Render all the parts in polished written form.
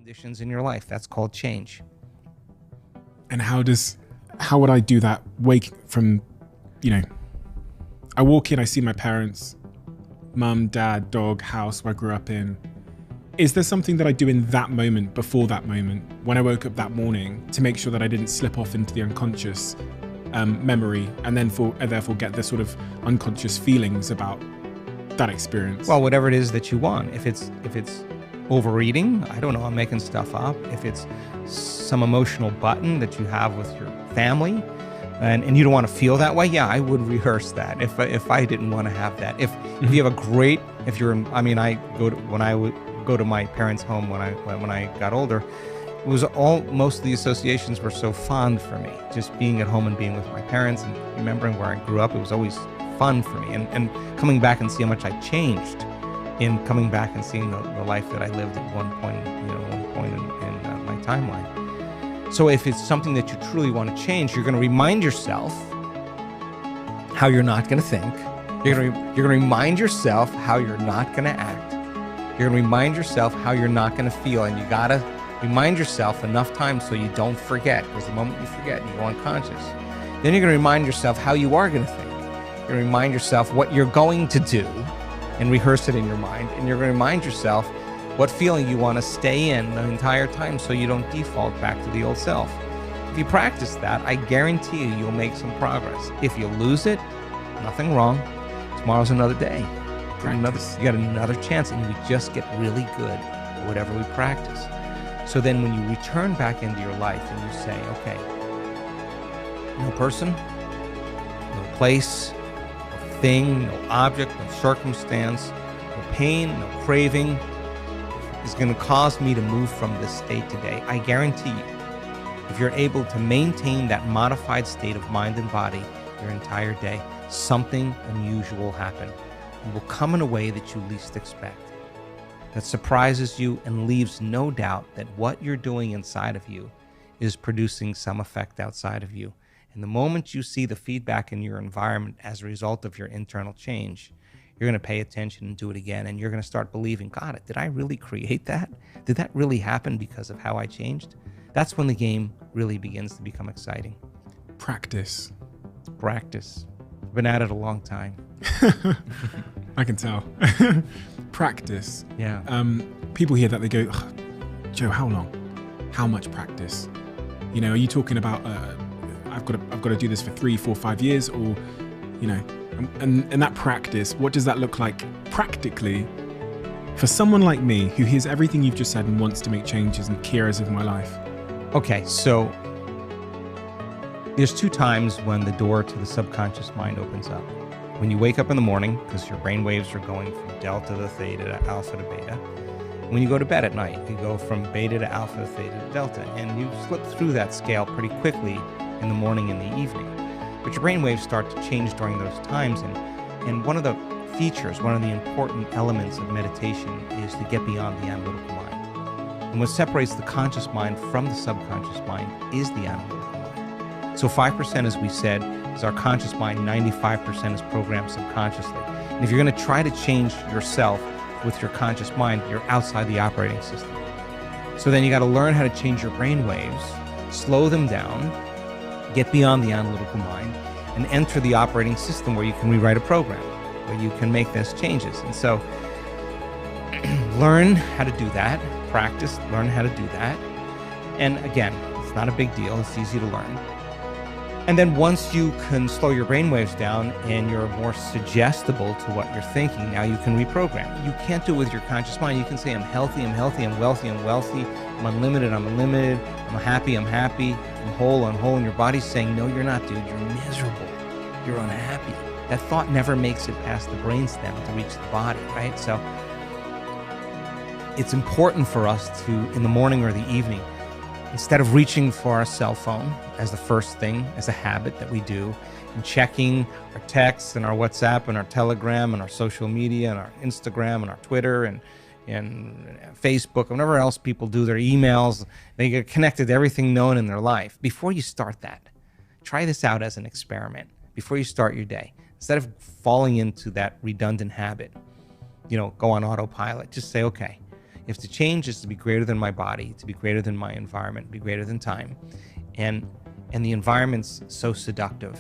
conditions in your life. That's called change. And how would I do that? Wake from, I walk in, I see my parents, mum, dad, dog, house where I grew up in. Is there something that I do in that moment, before that moment, when I woke up that morning, to make sure that I didn't slip off into the unconscious memory and then therefore get the sort of unconscious feelings about that experience? Well, whatever it is that you want. If it's overeating, I don't know, I'm making stuff up. If it's some emotional button that you have with your family and you don't want to feel that way, yeah, I would rehearse that if I didn't want to have that. If you have when I would go to my parents' home when I got older, it was most of the associations were so fond for me. Just being at home and being with my parents and remembering where I grew up, it was always fun for me. And coming back and see how much I changed in coming back and seeing the life that I lived at one point in my timeline. So if it's something that you truly want to change, you're going to remind yourself how you're not going to think. You're going to remind yourself how you're not going to act. You're going to remind yourself how you're not going to feel, and you got to remind yourself enough times so you don't forget, because the moment you forget, you go unconscious. Then you're going to remind yourself how you are going to think. You're going to remind yourself what you're going to do and rehearse it in your mind, and you're going to remind yourself what feeling you want to stay in the entire time so you don't default back to the old self. If you practice that, I guarantee you'll make some progress. If you lose it, nothing wrong. Tomorrow's another day. You got another chance, and we just get really good at whatever we practice. So then when you return back into your life and you say, okay, no person, no place, no thing, no object, no circumstance, no pain, no craving is going to cause me to move from this state today. I guarantee you, if you're able to maintain that modified state of mind and body your entire day, something unusual will happen. It will come in a way that you least expect, that surprises you and leaves no doubt that what you're doing inside of you is producing some effect outside of you. And the moment you see the feedback in your environment as a result of your internal change, you're going to pay attention and do it again. And you're going to start believing, God, did I really create that? Did that really happen because of how I changed? That's when the game really begins to become exciting. Practice. I've been at it a long time. I can tell. Practice. Yeah. People hear that, they go, oh, Joe, how long? How much practice? Are you talking about I've got to do this for 3, 4, 5 years, or and that practice, what does that look like practically for someone like me who hears everything you've just said and wants to make changes in key areas of my life? Okay, so there's 2 times when the door to the subconscious mind opens up. When you wake up in the morning, because your brain waves are going from delta to theta to alpha to beta. When you go to bed at night, you go from beta to alpha to theta to delta, and you slip through that scale pretty quickly in the morning and the evening. But your brain waves start to change during those times, and one of the features, one of the important elements of meditation is to get beyond the analytical mind. And what separates the conscious mind from the subconscious mind is the analytical mind. So 5%, as we said, is our conscious mind, 95% is programmed subconsciously. And if you're going to try to change yourself with your conscious mind, you're outside the operating system. So then you got to learn how to change your brain waves, slow them down, get beyond the analytical mind, and enter the operating system where you can rewrite a program, where you can make those changes. And so learn how to do that, practice, learn how to do that. And again, it's not a big deal, it's easy to learn. And then once you can slow your brainwaves down and you're more suggestible to what you're thinking, now you can reprogram. You can't do it with your conscious mind. You can say, I'm healthy, I'm wealthy, I'm unlimited, I'm happy, I'm whole, and your body's saying, no, you're not, dude, you're miserable, you're unhappy. That thought never makes it past the brainstem to reach the body, right? So it's important for us to, in the morning or the evening, instead of reaching for our cell phone as the first thing, as a habit that we do, and checking our texts and our WhatsApp and our Telegram and our social media and our Instagram and our Twitter and Facebook, and whatever else people do, their emails, they get connected to everything known in their life. Before you start that, try this out as an experiment. Before you start your day, instead of falling into that redundant habit, go on autopilot, just say, okay, If the change is to be greater than my body, to be greater than my environment, be greater than time, and the environment's so seductive,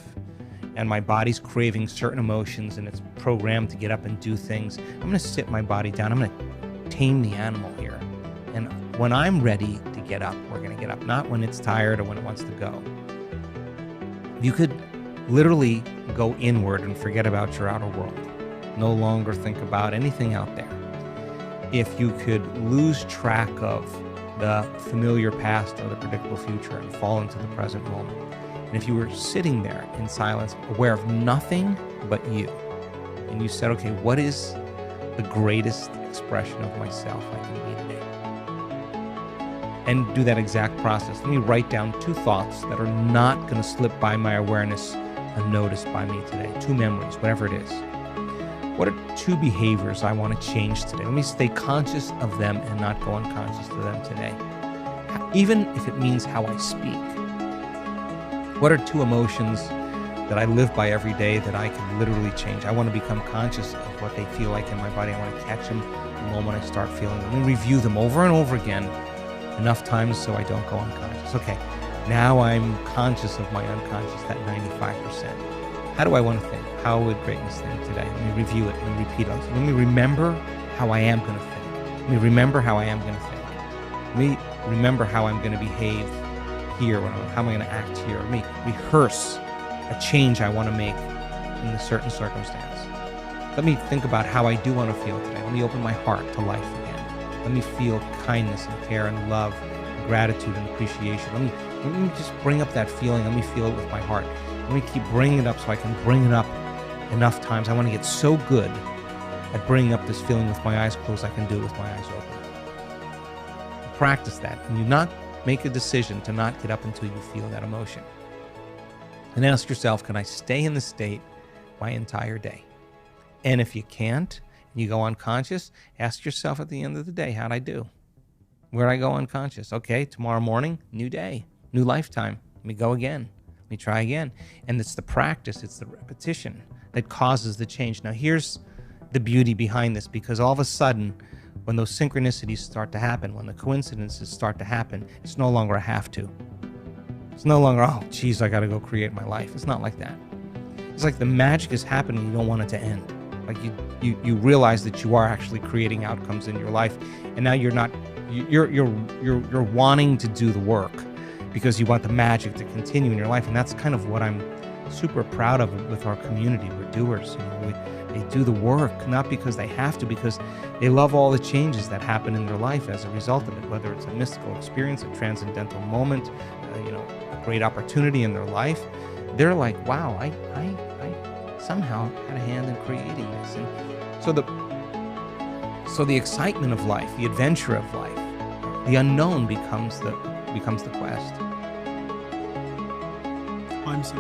and my body's craving certain emotions, and it's programmed to get up and do things, I'm going to sit my body down. I'm going to tame the animal here. And when I'm ready to get up, we're going to get up, not when it's tired or when it wants to go. You could literally go inward and forget about your outer world. No longer think about anything out there. If you could lose track of the familiar past or the predictable future and fall into the present moment. And if you were sitting there in silence, aware of nothing but you, and you said, okay, what is the greatest expression of myself I can be today? And do that exact process. Let me write down 2 thoughts that are not going to slip by my awareness unnoticed by me today. 2 memories, whatever it is. What are 2 behaviors I want to change today? Let me stay conscious of them and not go unconscious to them today. Even if it means how I speak. What are 2 emotions that I live by every day that I can literally change? I want to become conscious of what they feel like in my body. I want to catch them the moment I start feeling them. Let me review them over and over again enough times so I don't go unconscious. Okay, now I'm conscious of my unconscious, that 95%. How do I want to think? How would greatness think today? Let me review it and repeat it. Let me remember how I am going to think. Let me remember how I am going to think. Let me remember how I'm going to behave here, how am I going to act here. Let me rehearse a change I want to make in a certain circumstance. Let me think about how I do want to feel today. Let me open my heart to life again. Let me feel kindness and care and love, and gratitude and appreciation. Let me just bring up that feeling. Let me feel it with my heart. Let me keep bringing it up so I can bring it up enough times. I want to get so good at bringing up this feeling with my eyes closed, I can do it with my eyes open. Practice that, and you not make a decision to not get up until you feel that emotion. And ask yourself, can I stay in this state my entire day? And if you can't, and you go unconscious, ask yourself at the end of the day, how'd I do? Where'd I go unconscious? Okay, tomorrow morning, new day, new lifetime. Let me go again. Let me try again. And it's the practice, it's the repetition that causes the change. Now here's the beauty behind this, because all of a sudden, when those synchronicities start to happen, when the coincidences start to happen, it's no longer a have to. It's no longer, oh, geez, I got to go create my life. It's not like that. It's like the magic is happening. You don't want it to end. Like you realize that you are actually creating outcomes in your life, and now you're not. You're wanting to do the work because you want the magic to continue in your life, and that's kind of what I'm super proud of with our community. We're doers. You know, they do the work not because they have to, because they love all the changes that happen in their life as a result of it. Whether it's a mystical experience, a transcendental moment, a great opportunity in their life, they're like, wow, I somehow had a hand in creating this. And so the excitement of life, the adventure of life, the unknown becomes the quest. I'm so